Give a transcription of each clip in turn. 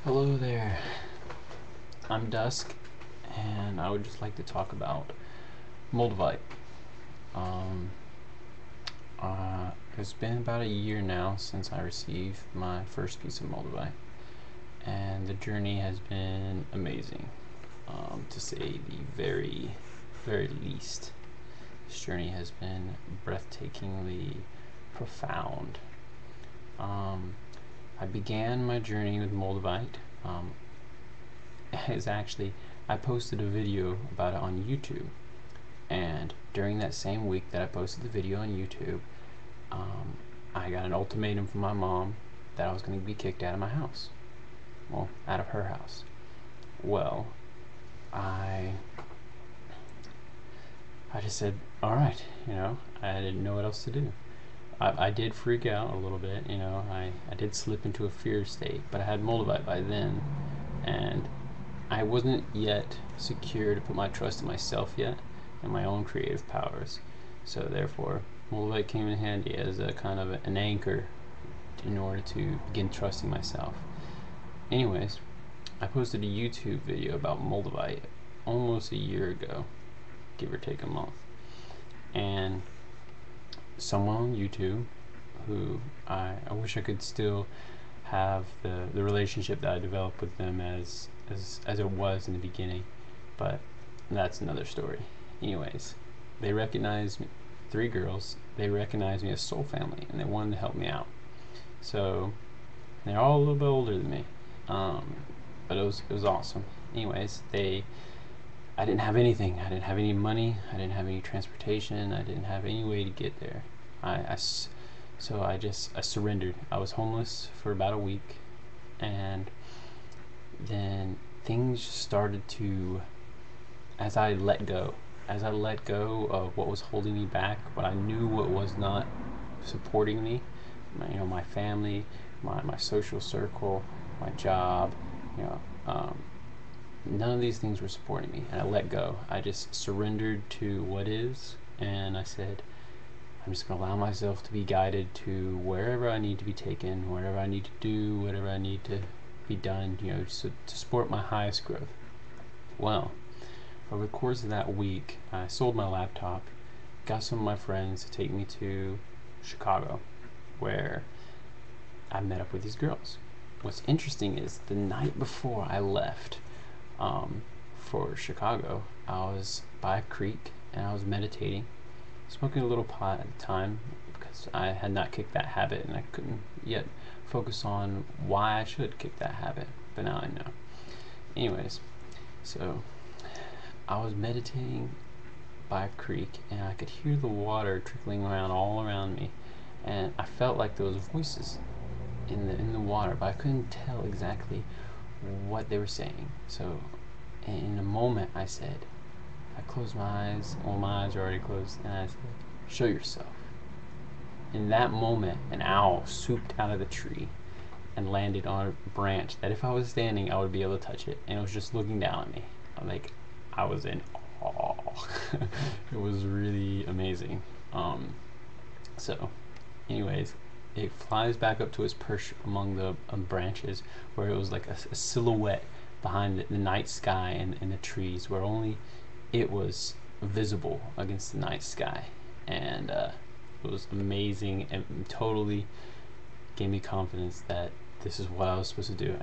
Hello there, I'm Dusk, and I would just like to talk about Moldavite. Um, it's been about a year now since I received my first piece of Moldavite, and the journey has been amazing, to say the very least. This journey has been breathtakingly profound. I began my journey with Moldavite. Is actually I posted a video about it on YouTube, and during that same week that I posted the video on YouTube, I got an ultimatum from my mom that I was going to be kicked out of my house. Well, out of her house. Well, I just said, all right, I didn't know what else to do. I did freak out a little bit, I did slip into a fear state, but I had Moldavite by then, and I wasn't yet secure to put my trust in myself yet and my own creative powers. So therefore, Moldavite came in handy as a kind of an anchor in order to begin trusting myself. Anyways, I posted a YouTube video about Moldavite almost a year ago, give or take a month. And someone on YouTube who I wish I could still have the relationship that I developed with them as it was in the beginning, but that's another story. Anyways, they recognized me, 3 girls, they recognized me as Soul Family, and they wanted to help me out. So they're all a little bit older than me, but it was awesome. Anyways, I didn't have anything. I didn't have any money. I didn't have any transportation. I didn't have any way to get there. So I surrendered. I was homeless for about a week, and then things started to, as I let go of what was holding me back, what I knew what was not supporting me, my family, my social circle, my job, none of these things were supporting me, and I let go. I just surrendered to what is, and I said, I'm just going to allow myself to be guided to wherever I need to be taken, whatever I need to do, whatever I need to be done, to support my highest growth. Well, over the course of that week, I sold my laptop, got some of my friends to take me to Chicago, where I met up with these girls. What's interesting is the night before I left for Chicago, I was by a creek and I was meditating, smoking a little pot at the time because I had not kicked that habit and I couldn't yet focus on why I should kick that habit, but now I know. Anyways, so I was meditating by a creek and I could hear the water trickling around all around me, and I felt like there was voices in the water, but I couldn't tell exactly what they were saying. So in a moment I closed my eyes, well, my eyes are already closed, and I said, show yourself. In that moment, an owl swooped out of the tree and landed on a branch that if I was standing, I would be able to touch it, and it was just looking down at me. I was in awe. It was really amazing. So anyways, it flies back up to its perch among the branches, where it was like a silhouette behind the night sky and the trees, where only it was visible against the night sky. And it was amazing and totally gave me confidence that this is what I was supposed to do.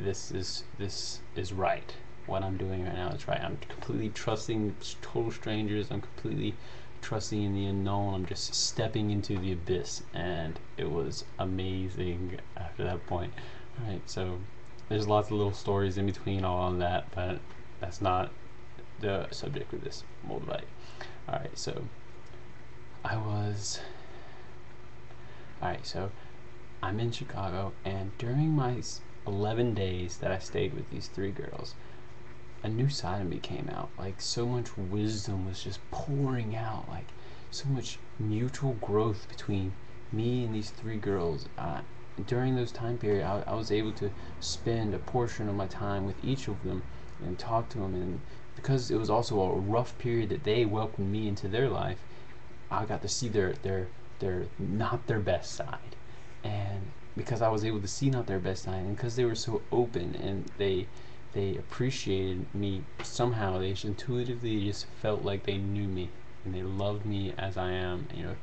This is right. What I'm doing right now is right. I'm completely trusting total strangers. I'm completely trusting in the unknown. I'm just stepping into the abyss, and it was amazing after that point. Alright, so there's lots of little stories in between all of that, but that's not the subject of this Moldavite. Alright, so I'm in Chicago, and during my 11 days that I stayed with these 3 girls, a new side of me came out. Like, so much wisdom was just pouring out, like so much mutual growth between me and these 3 girls. During those time period, I was able to spend a portion of my time with each of them and talk to them, and because it was also a rough period that they welcomed me into their life, I got to see their not their best side, and because I was able to see not their best night, and because they were so open and they appreciated me somehow. They just intuitively just felt like they knew me and they loved me as I am. You know,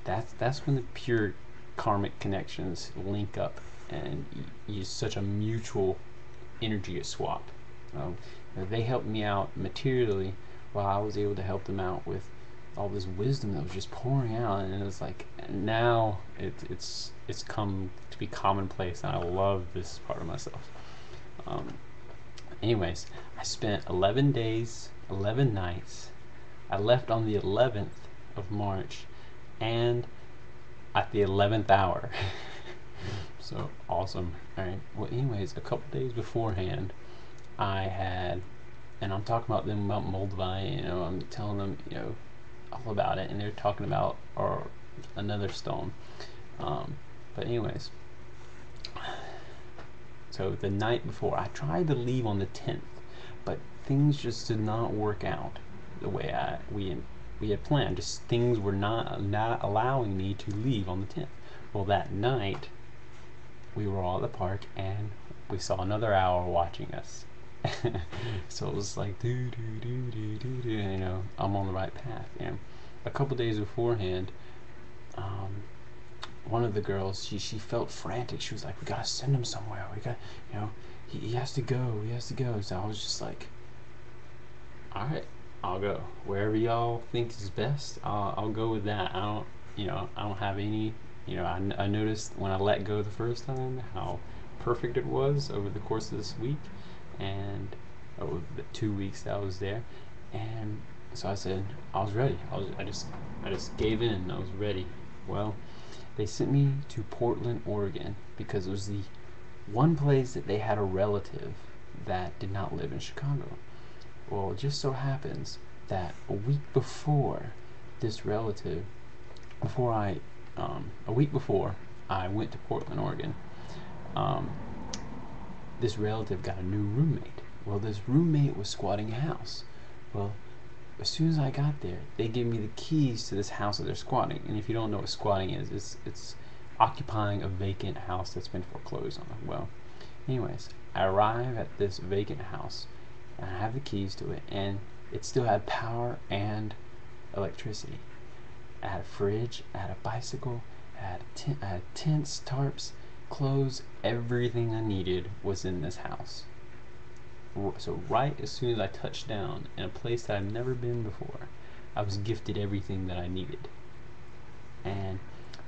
that's when the pure karmic connections link up, and you such a mutual energy swap. You know, they helped me out materially, while I was able to help them out with all this wisdom that was just pouring out, and it was like now it's come to be commonplace, and I love this part of myself. Anyways, I spent 11 days, 11 nights. I left on the 11th of March, and at the 11th hour. So awesome. All right. Well, anyways, a couple days beforehand, I had, and I'm talking about them about Moldavite. You know, I'm telling them, you know, all about it, and they're talking about or another stone. But anyways, so the night before, I tried to leave on the 10th, but things just did not work out the way we had planned. Just things were not allowing me to leave on the 10th. Well, that night we were all at the park, and we saw another owl watching us. So it was like, do do do do do do. You know, I'm on the right path. You know, a couple days beforehand, one of the girls, she felt frantic. She was like, we gotta send him somewhere. We got, you know, he has to go. He has to go. So I was just like, all right, I'll go wherever y'all think is best. I'll go with that. I don't have any. You know, I noticed when I let go the first time how perfect it was over the course of this week, and over the 2 weeks that I was there, and so I said I was ready. I just gave in. I was ready. Well, they sent me to Portland, Oregon, because it was the one place that they had a relative that did not live in Chicago. Well, it just so happens that a week before this relative, a week before I went to Portland, Oregon, this relative got a new roommate. Well, this roommate was squatting a house. Well, as soon as I got there, they gave me the keys to this house that they're squatting. And if you don't know what squatting is, it's occupying a vacant house that's been foreclosed on. Well, anyways, I arrive at this vacant house, and I have the keys to it, and it still had power and electricity. I had a fridge, I had a bicycle, I had tents, tarps, clothes, everything I needed was in this house. So right as soon as I touched down in a place that I've never been before, I was gifted everything that I needed. And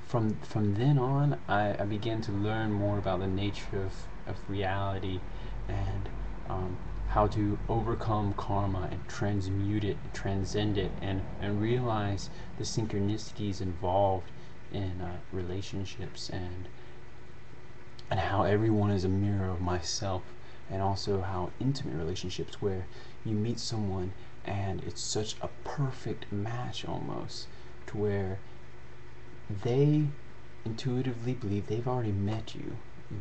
from then on, I began to learn more about the nature of reality, and how to overcome karma and transmute it, transcend it, and realize the synchronicities involved in relationships, and how everyone is a mirror of myself, and also how intimate relationships, where you meet someone and it's such a perfect match almost, to where they intuitively believe they've already met you,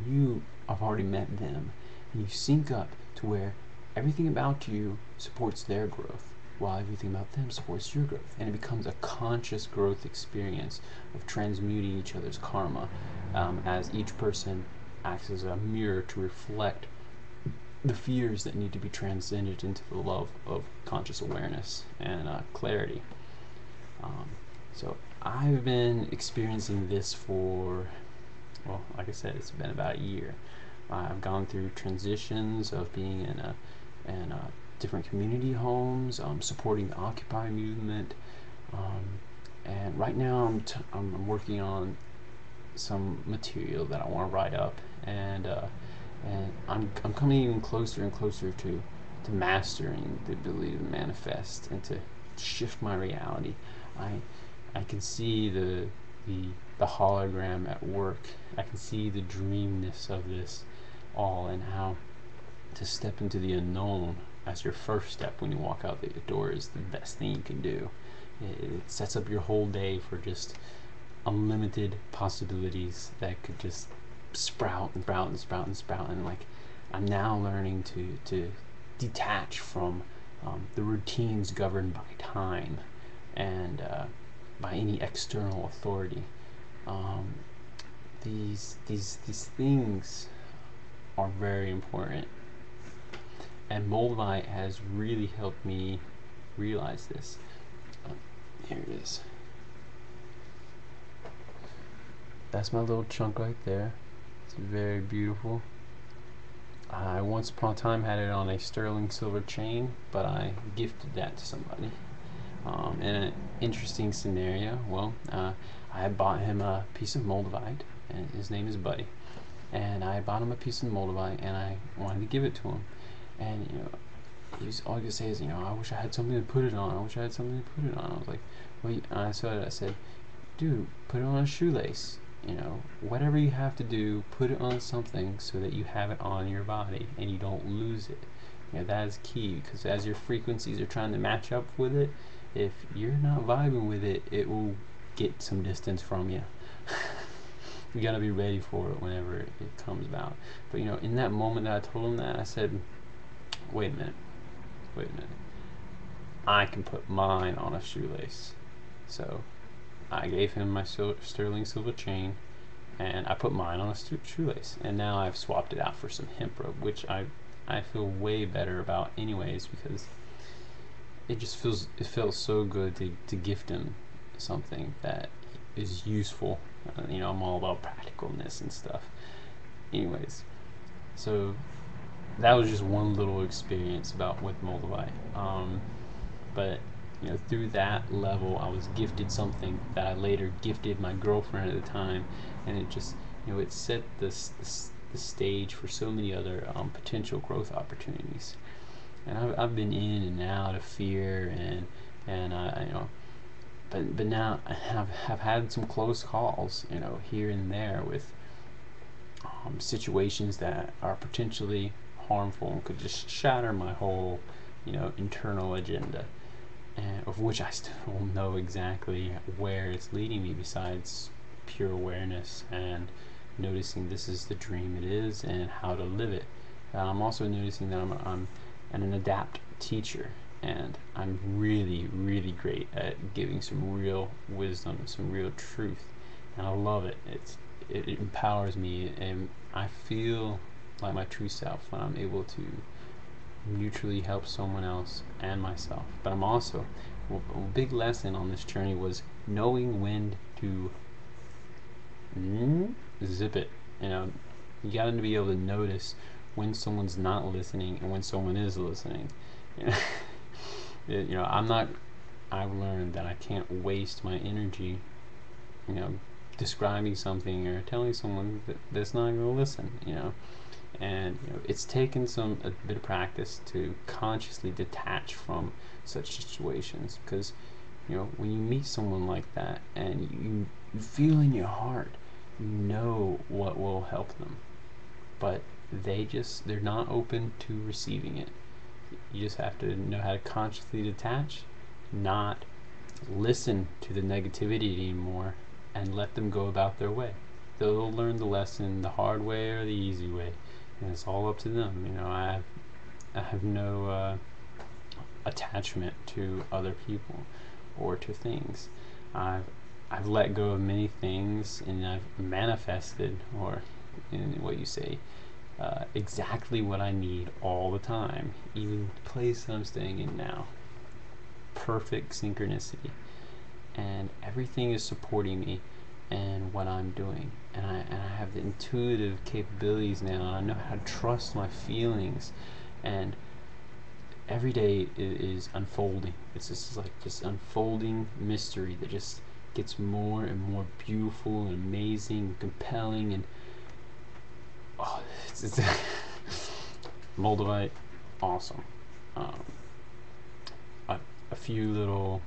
you have already met them, and you sync up to where everything about you supports their growth, while everything about them supports your growth, and it becomes a conscious growth experience of transmuting each other's karma, as each person acts as a mirror to reflect the fears that need to be transcended into the love of conscious awareness and clarity. So I've been experiencing this for, well, like I said, it's been about a year. I've gone through transitions of being in different community homes, supporting the Occupy movement, and right now I'm working on some material that I want to write up, and I'm coming even closer and closer to mastering the ability to manifest and to shift my reality. I can see the hologram at work. I can see the dreamness of this all, and how to step into the unknown as your first step when you walk out the door is the best thing you can do. It sets up your whole day for just unlimited possibilities that could just sprout and sprout and sprout and sprout. And like, I'm now learning to detach from the routines governed by time and by any external authority, these things are very important, and Moldavite has really helped me realize this. Here it is. That's my little chunk right there. It's very beautiful. I once upon a time had it on a sterling silver chain, but I gifted that to somebody. In an interesting scenario, well, I had bought him a piece of Moldavite, and his name is Buddy. And I bought him a piece of Moldavite, and I wanted to give it to him. And he was all he could say is, I wish I had something to put it on. I wish I had something to put it on. I was like, well, I said, dude, put it on a shoelace. Whatever you have to do, put it on something so that you have it on your body and you don't lose it. That is key, because as your frequencies are trying to match up with it, if you're not vibing with it, it will get some distance from you. You gotta be ready for it whenever it comes about. But in that moment that I told him that, I said, wait a minute. I can put mine on a shoelace. So I gave him my sterling silver chain, and I put mine on a shoelace. And now I've swapped it out for some hemp rope, which I feel way better about anyways, because it felt so good to gift him something that is useful. I'm all about practicalness and stuff. Anyways, so that was just one little experience with Moldavite. But through that level, I was gifted something that I later gifted my girlfriend at the time, and it just it set the stage for so many other potential growth opportunities. And I've been in and out of fear, and but now I have had some close calls, here and there with situations that are potentially harmful and could just shatter my whole internal agenda, and of which I still don't know exactly where it's leading me, besides pure awareness and noticing this is the dream it is and how to live it. I'm also noticing that I'm an adept teacher, and I'm really, really great at giving some real wisdom, some real truth, and I love it. It empowers me, and I feel like my true self when I'm able to mutually help someone else and myself. But I'm also, a big lesson on this journey was knowing when to zip it. You got to be able to notice when someone's not listening and when someone is listening. I've learned that I can't waste my energy describing something or telling someone that's not going to listen. And it's taken a bit of practice to consciously detach from such situations, because when you meet someone like that and you feel in your heart what will help them, but they're not open to receiving it. You just have to know how to consciously detach, not listen to the negativity anymore, and let them go about their way. They'll learn the lesson the hard way or the easy way, and it's all up to them. I have no attachment to other people or to things. I've let go of many things, and I've manifested, or in what you say, exactly what I need all the time, even the place that I'm staying in now. Perfect synchronicity, and everything is supporting me and what I'm doing, and I have the intuitive capabilities now, and I know how to trust my feelings, and every day is unfolding. It's just like this unfolding mystery that just gets more and more beautiful and amazing and compelling, and it's Moldavite, awesome. A few little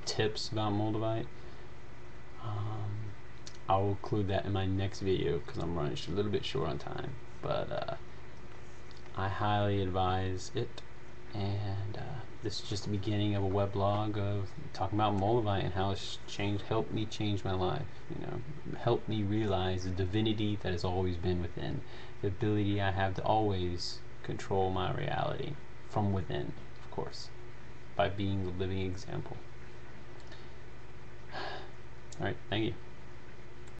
tips about Moldavite. I will include that in my next video because I'm running a little bit short on time, but I highly advise it. And this is just the beginning of a weblog of talking about Moldavite and how it's helped me change my life. Helped me realize the divinity that has always been within, the ability I have to always control my reality from within, of course, by being the living example. All right, thank you.